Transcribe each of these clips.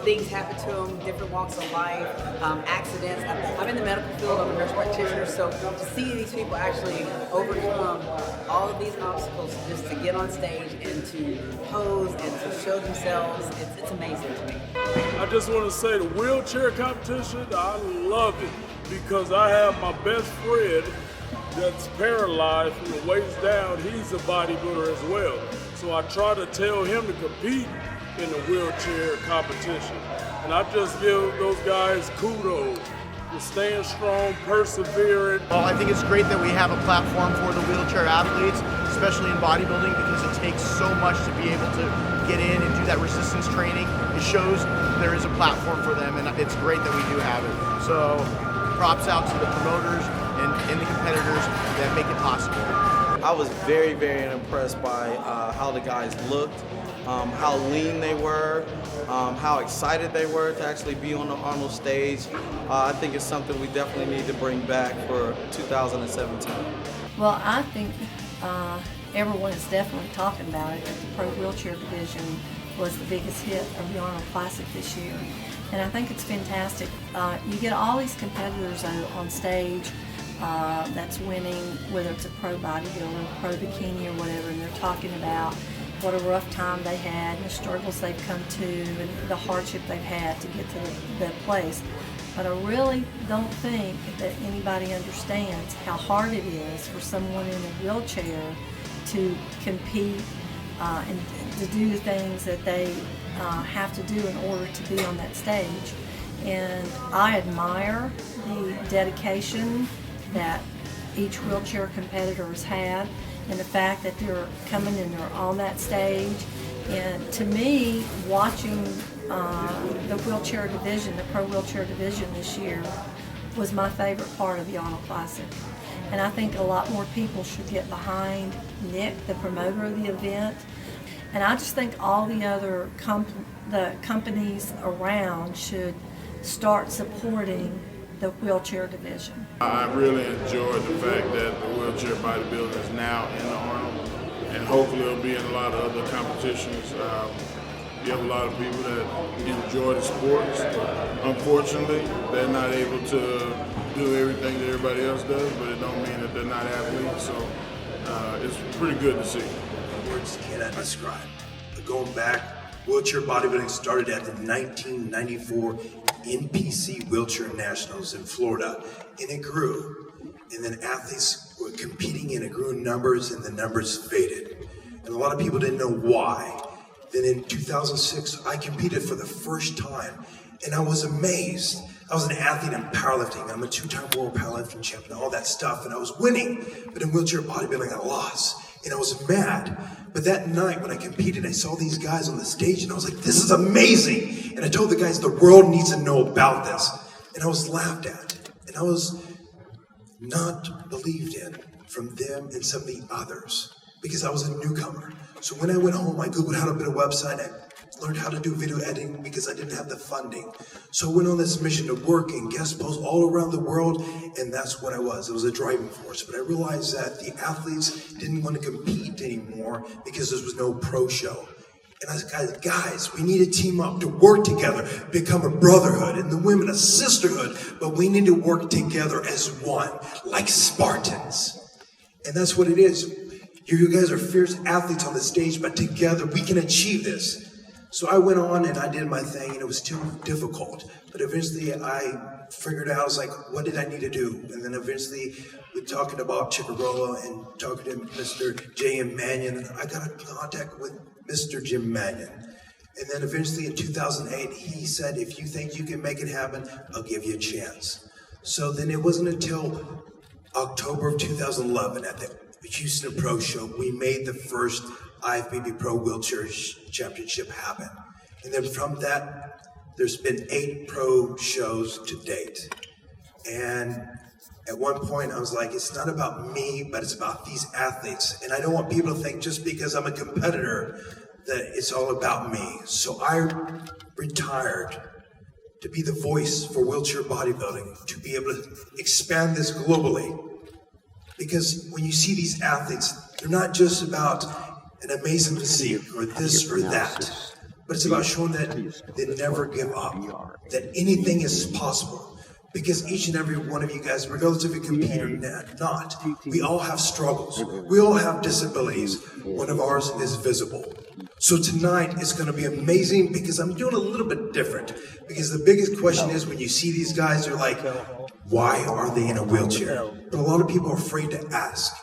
things happen to them, different walks of life, accidents. I'm in the medical field, I'm a nurse practitioner, so to see these people actually overcome all of these obstacles just to get on stage and to pose and to show themselves, it's amazing to me. I just want to say the wheelchair competition, I love it because I have my best friend that's paralyzed from the waist down. He's a bodybuilder as well. So I try to tell him to compete in the wheelchair competition. And I just give those guys kudos for staying strong, persevering. Well, I think it's great that we have a platform for the wheelchair athletes, especially in bodybuilding, because it takes so much to be able to get in and do that resistance training. It shows there is a platform for them, and it's great that we do have it. So props out to the promoters and the competitors that make it possible. I was very, very impressed by how the guys looked, how lean they were, how excited they were to actually be on the Arnold stage. I think it's something we definitely need to bring back for 2017. Well, I think everyone is definitely talking about it, that the Pro Wheelchair Division was the biggest hit of the Arnold Classic this year. And I think it's fantastic. You get all these competitors on stage that's winning, whether it's a pro bodybuilder, pro bikini or whatever, and they're talking about what a rough time they had and the struggles they've come to and the hardship they've had to get to that place. But I really don't think that anybody understands how hard it is for someone in a wheelchair to compete and to do the things that they have to do in order to be on that stage. And I admire the dedication that each wheelchair competitor has had, and the fact that they're coming and they're on that stage. And to me, watching the wheelchair division, the Pro Wheelchair Division this year, was my favorite part of the Arnold Classic. And I think a lot more people should get behind Nick, the promoter of the event. And I just think all the other companies around should start supporting the wheelchair division. I really enjoyed the fact that the wheelchair bodybuilding is now in the Arnold, and hopefully it'll be in a lot of other competitions. You have a lot of people that enjoy the sports. Unfortunately, they're not able to do everything that everybody else does, but it don't mean that they're not athletes, so it's pretty good to see. Words cannot describe. But going back, wheelchair bodybuilding started at the 1994 NPC Wheelchair Nationals in Florida, and it grew. And then athletes were competing, and it grew in numbers, and the numbers faded. And a lot of people didn't know why. Then in 2006, I competed for the first time, and I was amazed. I was an athlete in powerlifting. I'm a two-time world powerlifting champion, all that stuff, and I was winning. But in wheelchair bodybuilding, I lost, and I was mad. But that night when I competed, I saw these guys on the stage, and I was like, this is amazing. And I told the guys, the world needs to know about this. And I was laughed at, and I was not believed in from them and some of the others, because I was a newcomer. So when I went home, I Googled how to build a website. I learned how to do video editing because I didn't have the funding. So I went on this mission to work and guest post all around the world, and that's what I was. It was a driving force. But I realized that the athletes didn't want to compete anymore because there was no pro show. And I said, guys, we need to team up to work together, become a brotherhood, and the women a sisterhood, but we need to work together as one, like Spartans. And that's what it is. You guys are fierce athletes on the stage, but together we can achieve this. So I went on and I did my thing, and it was too difficult. But eventually I figured out, I was like, what did I need to do? And then eventually we're talking about Chicarola and talking to Mr. J.M. Mannion, and I got in contact with Mr. Jim Mannion. And then eventually in 2008, he said, if you think you can make it happen, I'll give you a chance. So then it wasn't until October of 2011 at the Houston Pro Show, we made the first IFBB Pro Wheelchair Championship happen. And then from that, there's been 8 pro shows to date. And at one point I was like, it's not about me, but it's about these athletes. And I don't want people to think just because I'm a competitor that it's all about me. So I retired to be the voice for wheelchair bodybuilding, to be able to expand this globally. Because when you see these athletes, they're not just about an amazing physique or this or that, but it's about showing that they never give up, that anything is possible. Because each and every one of you guys, regardless if you compete or not, we all have struggles. We all have disabilities. One of ours is visible. So tonight is going to be amazing because I'm doing a little bit different. Because the biggest question is when you see these guys, you're like, why are they in a wheelchair? But a lot of people are afraid to ask.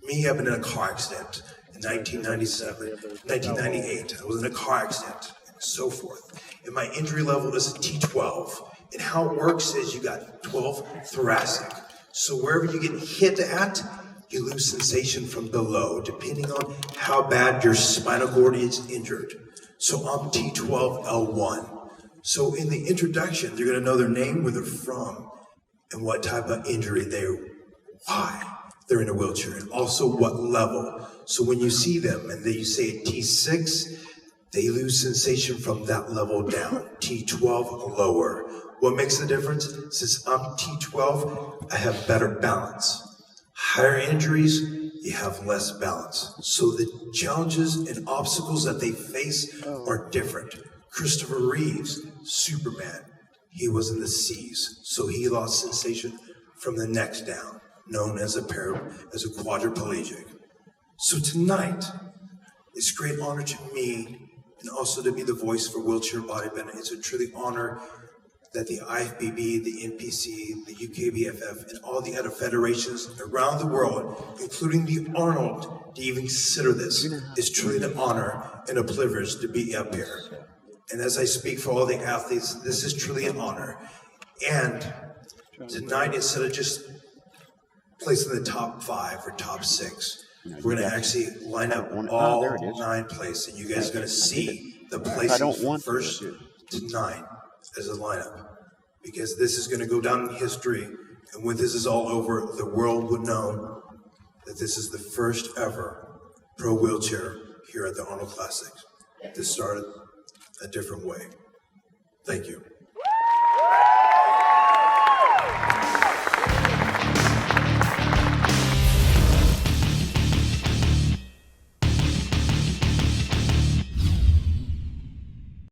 Me, I've been in a car accident in 1998. I was in a car accident and so forth. And my injury level is a T12. And how it works is you got 12 thoracic. So wherever you get hit at, you lose sensation from below, depending on how bad your spinal cord is injured. So I'm T12L1. So in the introduction, you're gonna know their name, where they're from, and what type of injury why they're in a wheelchair, and also what level. So when you see them and then you say T6, they lose sensation from that level down. T12 lower. What makes the difference? Since I'm T12, I have better balance. Higher injuries, you have less balance. So the challenges and obstacles that they face are different. Christopher Reeves, Superman, he was in the seas, so he lost sensation from the neck down, known as a quadriplegic. So tonight, it's a great honor to me, and also to be the voice for wheelchair bodybuilding. It's a truly honor that the IFBB, the NPC, the UKBFF, and all the other federations around the world, including the Arnold, to even consider this. It's truly an honor and a privilege to be up here. And as I speak for all the athletes, this is truly an honor. And tonight, instead of just placing the top 5 or top 6, we're going to actually line up all 9 places. And you guys are going to see the places from 1st to 9 as a lineup. Because this is going to go down in history. And when this is all over, the world would know that this is the first ever pro wheelchair here at the Arnold Classic. This started a different way. Thank you.